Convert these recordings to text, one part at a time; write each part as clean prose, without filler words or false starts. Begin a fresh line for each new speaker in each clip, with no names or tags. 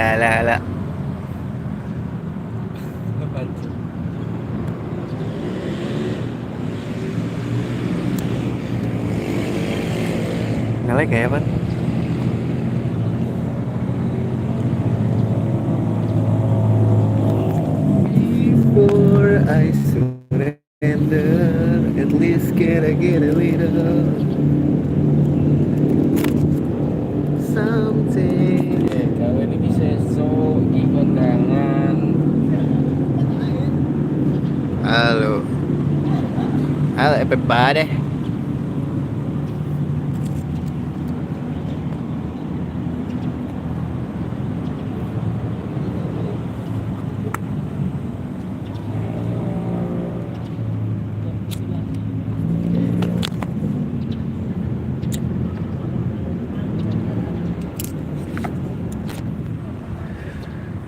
Alah. Ngelek kayak apa? Before I surrender, at least can I get a little something.
Kau ini bisa so di kondangan.
Halo, everybody.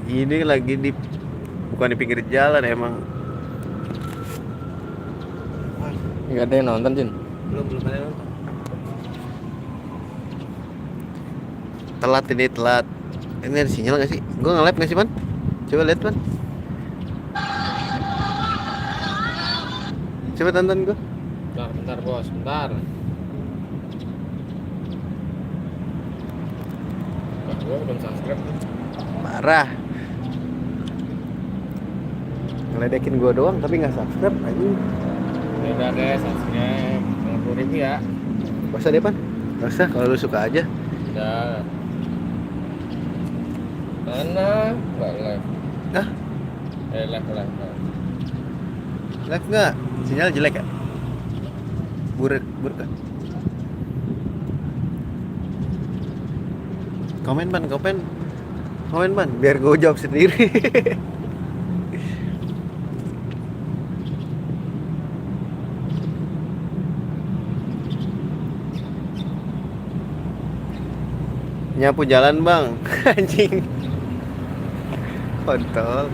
Ini lagi bukan di pinggir jalan emang.
Nggak ada yang nonton, Jun.
Belum ada nonton. Telat. Ini ada sinyal nggak sih? Gue nge-live nggak sih, Man? Coba lihat, Man. Coba tonton gue.
Bentar, bos, bentar. Wah, gue belum subscribe.
Parah. Ngeledekin gue doang tapi nggak subscribe aja.
Ya udah deh, subscribe. 50.000 ya.
Gak usah deh, Pan. Gak usah, kalau lu suka aja.
Udah. Mana? Nggak live.
Hah?
Live.
Live nggak? Sinyal jelek ya? Buruk kan? Komen, Pan. Biar gue jawab sendiri. Nyapu jalan, Bang. Anjing. Kontol.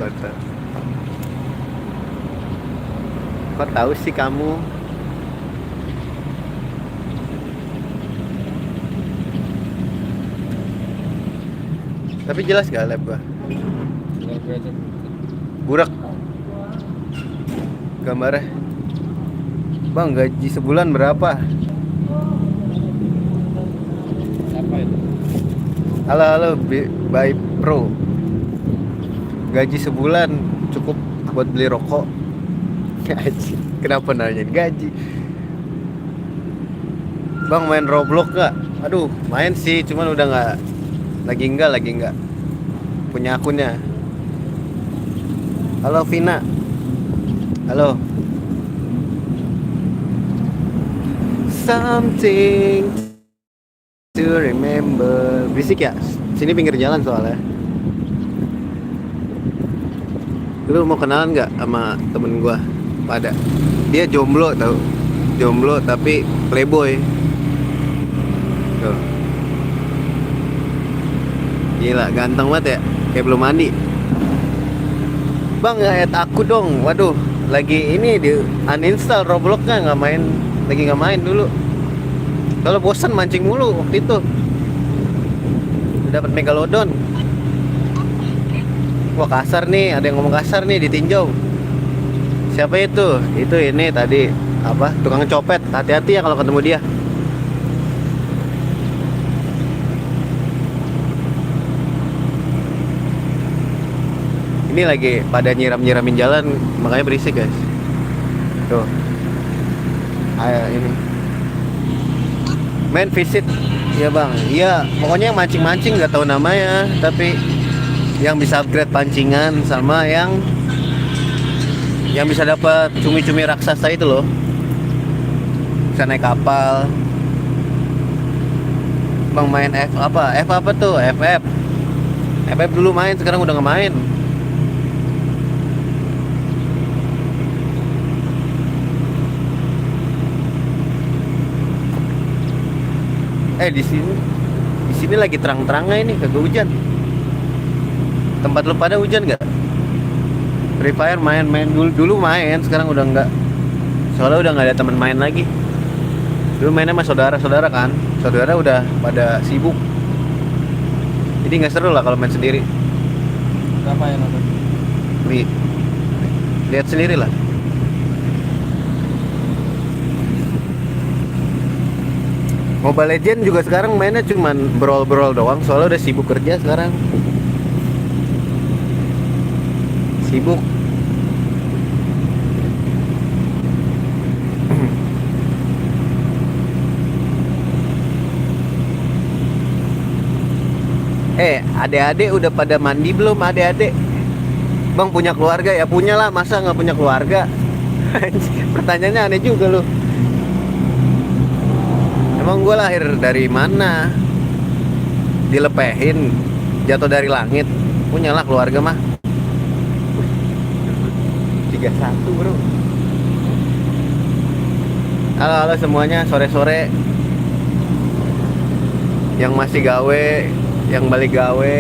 Kok tahu sih kamu? Tapi jelas gak lab gua? Burak gambarnya. Bang, gaji sebulan berapa?
Apa itu?
Halo, by Pro. Gaji sebulan cukup buat beli rokok. Gaji. Kenapa nanyain gaji? Bang, main Roblox gak? Aduh, main sih, cuman udah gak. Lagi enggak punya akunnya. Halo Vina. Halo. Something to remember. Berisik ya? Sini pinggir jalan soalnya. Lu mau kenalan nggak sama temen gua? Pada. Dia jomblo tau. Jomblo tapi playboy. Tuh. Gila, ganteng banget ya. Kayak belum mandi. Bang, nge-add aku dong. Waduh, lagi ini di uninstall Roblox-nya, lagi nggak main dulu. Kalau bosan mancing mulu waktu itu. Dapat megalodon. Wah, kasar nih, ada yang ngomong kasar nih ditinjau. Siapa itu? Itu ini tadi apa? Tukang copet. Hati-hati ya kalau ketemu dia. Ini lagi pada nyiramin jalan, makanya berisik guys. Tuh. Ayo ini. Main visit, ya bang. Iya, pokoknya yang mancing-mancing nggak tahu namanya, tapi yang bisa upgrade pancingan sama yang bisa dapat cumi-cumi raksasa itu loh. Bisa naik kapal. Bang main F apa tuh? FF dulu main, sekarang udah nggak main. Di sini lagi terang-terangnya ini, kagak hujan. Tempat lu pada hujan nggak? Free Fire main dulu main, sekarang udah nggak. Soalnya udah nggak ada teman main lagi. Dulu mainnya sama saudara kan. Saudara udah pada sibuk. Jadi nggak seru lah kalau main sendiri.
Berapa yang nonton?
Lihat sendiri lah. Mobile Legend juga sekarang mainnya cuman brawl doang, soalnya udah sibuk kerja sekarang. Sibuk. Adik-adik udah pada mandi belum adik-adik? Bang punya keluarga ya? Punya lah, masa nggak punya keluarga? Pertanyaannya aneh juga loh. Emang gue lahir dari mana? Dilepehin, jatuh dari langit. Punyalah keluarga mah. 31 bro. Halo semuanya, sore-sore. Yang masih gawe, yang balik gawe,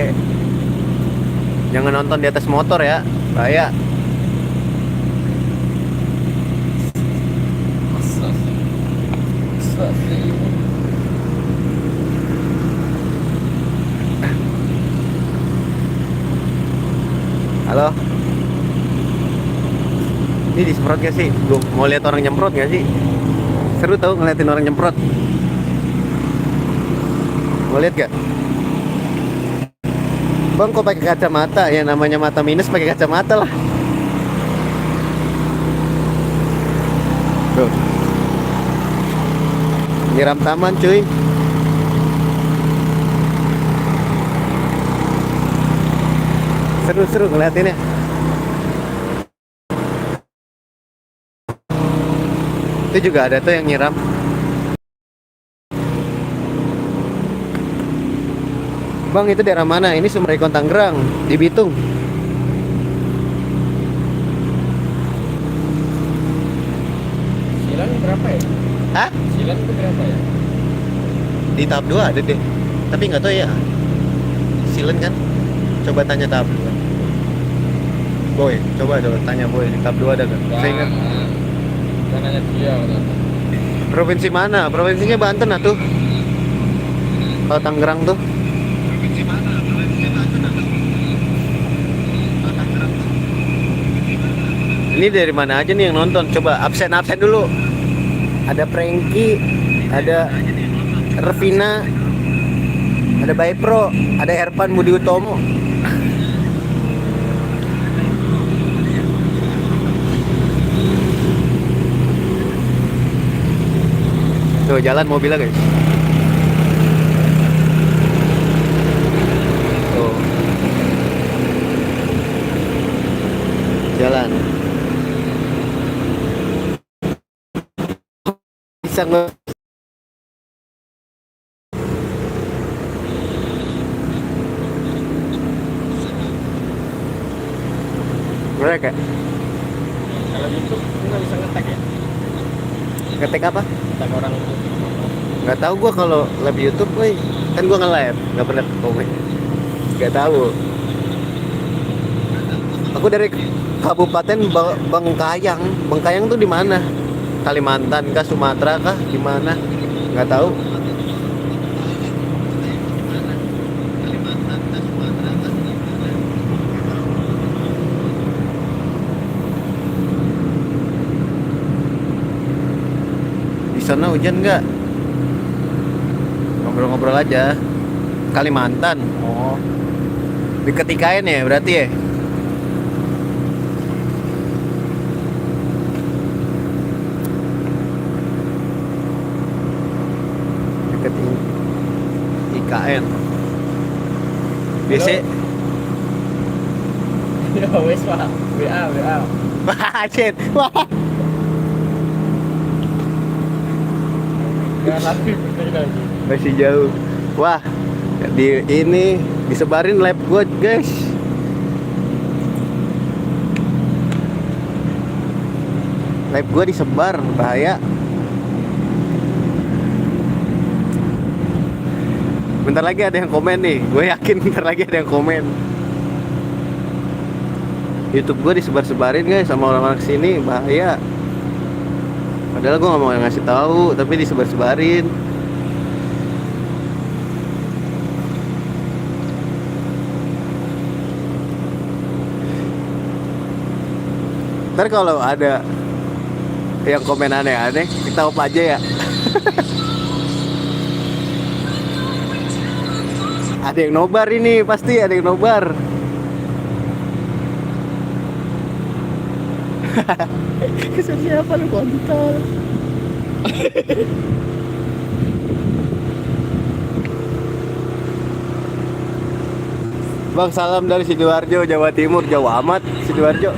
jangan nonton di atas motor ya, bahaya. Halo. Ini disemprot gak sih? Gue mau lihat orang nyemprot gak sih? Seru tau ngeliatin orang nyemprot. Mau lihat gak? Bang kok pakai kacamata? Ya namanya mata minus pakai kacamata lah. Tuh. Nyiram taman cuy. Seru-seru ngeliatinnya. Itu juga ada tuh yang nyiram. Bang itu daerah mana? Ini Sumberekon Tangerang, di Bitung.
Silan berapa ya?
Hah?
Silan itu berapa ya?
Di tahap 2 ada deh. Tapi nggak tahu ya. Silen kan? Coba tanya tahap 2. Boy, coba tanya Boy, di tahap 2 ada kan? Saya ingat.
Kan nanya dia katanya.
Provinsi mana? Provinsinya Banten atuh. Kalau Tangerang tuh. Ini dari mana aja nih yang nonton? Coba absen dulu. Ada Franky, ada Revina, ada Baipro, ada Ervan Budi Utomo. Tuh jalan mobilnya guys. Tuh. Jalan. Bisa mereka
Kalau YouTube nggak bisa ngetek ya?
ngetek apa?
Ngetek orang itu.
Nggak tahu gua kalau live YouTube, woi. Kan gua nge-live, nggak pernah komen. Nggak tahu. Aku dari Kabupaten Bengkayang. Bengkayang tuh di mana? Kalimantan kah, Sumatera kah, di mana? Nggak tahu. Di sana hujan nggak? Ngobrol-ngobrol aja. Kalimantan.
Oh,
Deket IKN ya berarti ya? Deket IKN. BC.
ya wes pak. WA.
Wah, shit. Wah.
Nggak nanti bener lagi.
Masih jauh. Wah, di ini disebarin lab gua, guys. Lab gua disebar, bahaya. Bentar lagi ada yang komen nih. Gue yakin bentar lagi ada yang komen. YouTube gua disebar-sebarin guys sama orang-orang sini, bahaya. Padahal gua nggak mau ngasih tahu, tapi disebar-sebarin. Ntar kalau ada yang komen aneh-aneh, kita op aja ya. Ada yang nobar ini, pasti ada yang nobar. Kesel siapa lu kontol? Bang, salam dari Sidoarjo, Jawa Timur. Jauh amat Sidoarjo.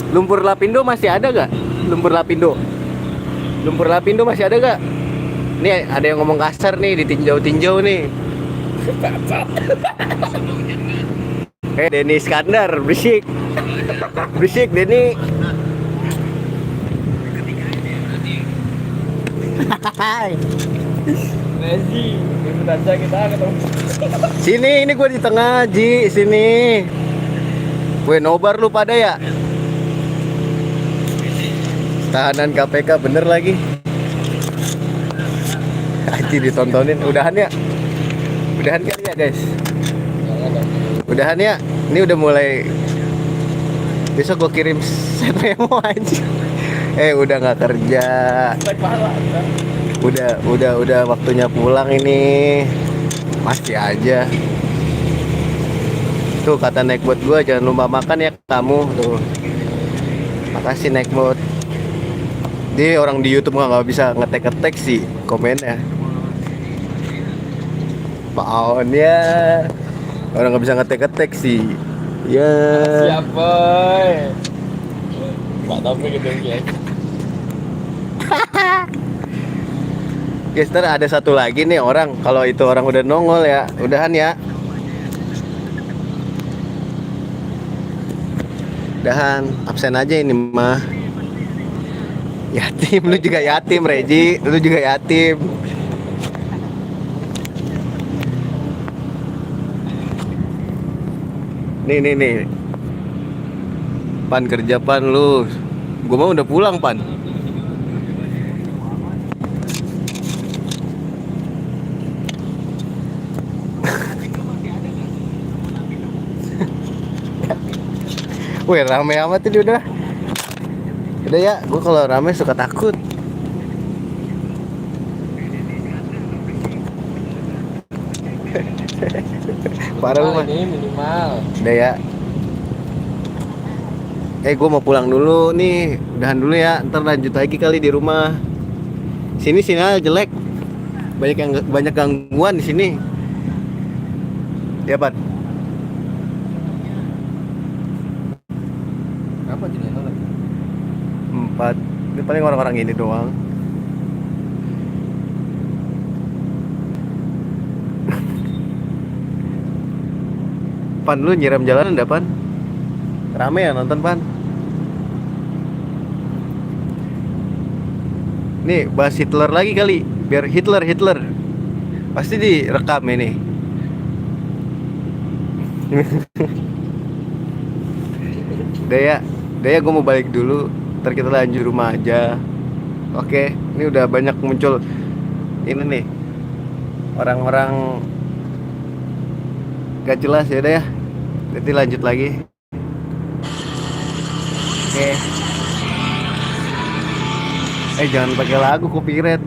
Lumpur Lapindo masih ada gak? Lumpur Lapindo. Lumpur Lapindo masih ada gak? Nih ada yang ngomong kasar nih, ditinjau-tinjau nih. Denny Iskandar, berisik. Berisik Denny.
Messi, ini saja kita ketemu.
Sini, ini gue di tengah, Ji, sini. Gue nobar lu pada ya. Tahanan KPK bener lagi. Aji ditontonin, udahan ya. Udahan kali ya guys. Udahan ya. Ini udah mulai. Besok gue kirim set memo aja. Udah nggak kerja. Udah waktunya pulang ini. Masih aja. Tuh kata Nekbot gue, jangan lupa makan ya kamu tuh. Makasih Nekbot. Dia orang di YouTube nggak bisa ngetek sih komennya. Paon ya. Orang nggak bisa ngetek sih. Ya.
Siapa? Pak Taufik gitu guys.
Guys, ntar ada satu lagi nih orang. Kalau itu orang udah nongol ya, udahan ya. Udahan, absen aja ini mah. Yatim, lu juga yatim, Reji. Lu juga yatim. Nih. Pan kerja pan lu. Gua mau udah pulang pan. Wih, rame amat ini udah. Udah ya, gua kalau rame suka takut. Parah lu mah.
Ini minimal.
Udah ya. Gue mau pulang dulu nih. Udahan dulu ya. Ntar lanjut lagi kali di rumah. Sini sinyal jelek. Banyak gangguan di sini. Ya, Pan.
Apa jenisnya lagi?
4. Ini paling orang-orang ini doang. Pan, lu nyiram jalanan enggak, Pan? Rame ya nonton, Pan? Nih, bahas Hitler lagi kali. Biar Hitler. Pasti direkam ini. Udah ya gue mau balik dulu. Ntar kita lanjut rumah aja. Oke, ini udah banyak muncul ini nih. Orang-orang gak jelas ya udah ya. Nanti lanjut lagi. Oke. Jangan pakai lagu copyright.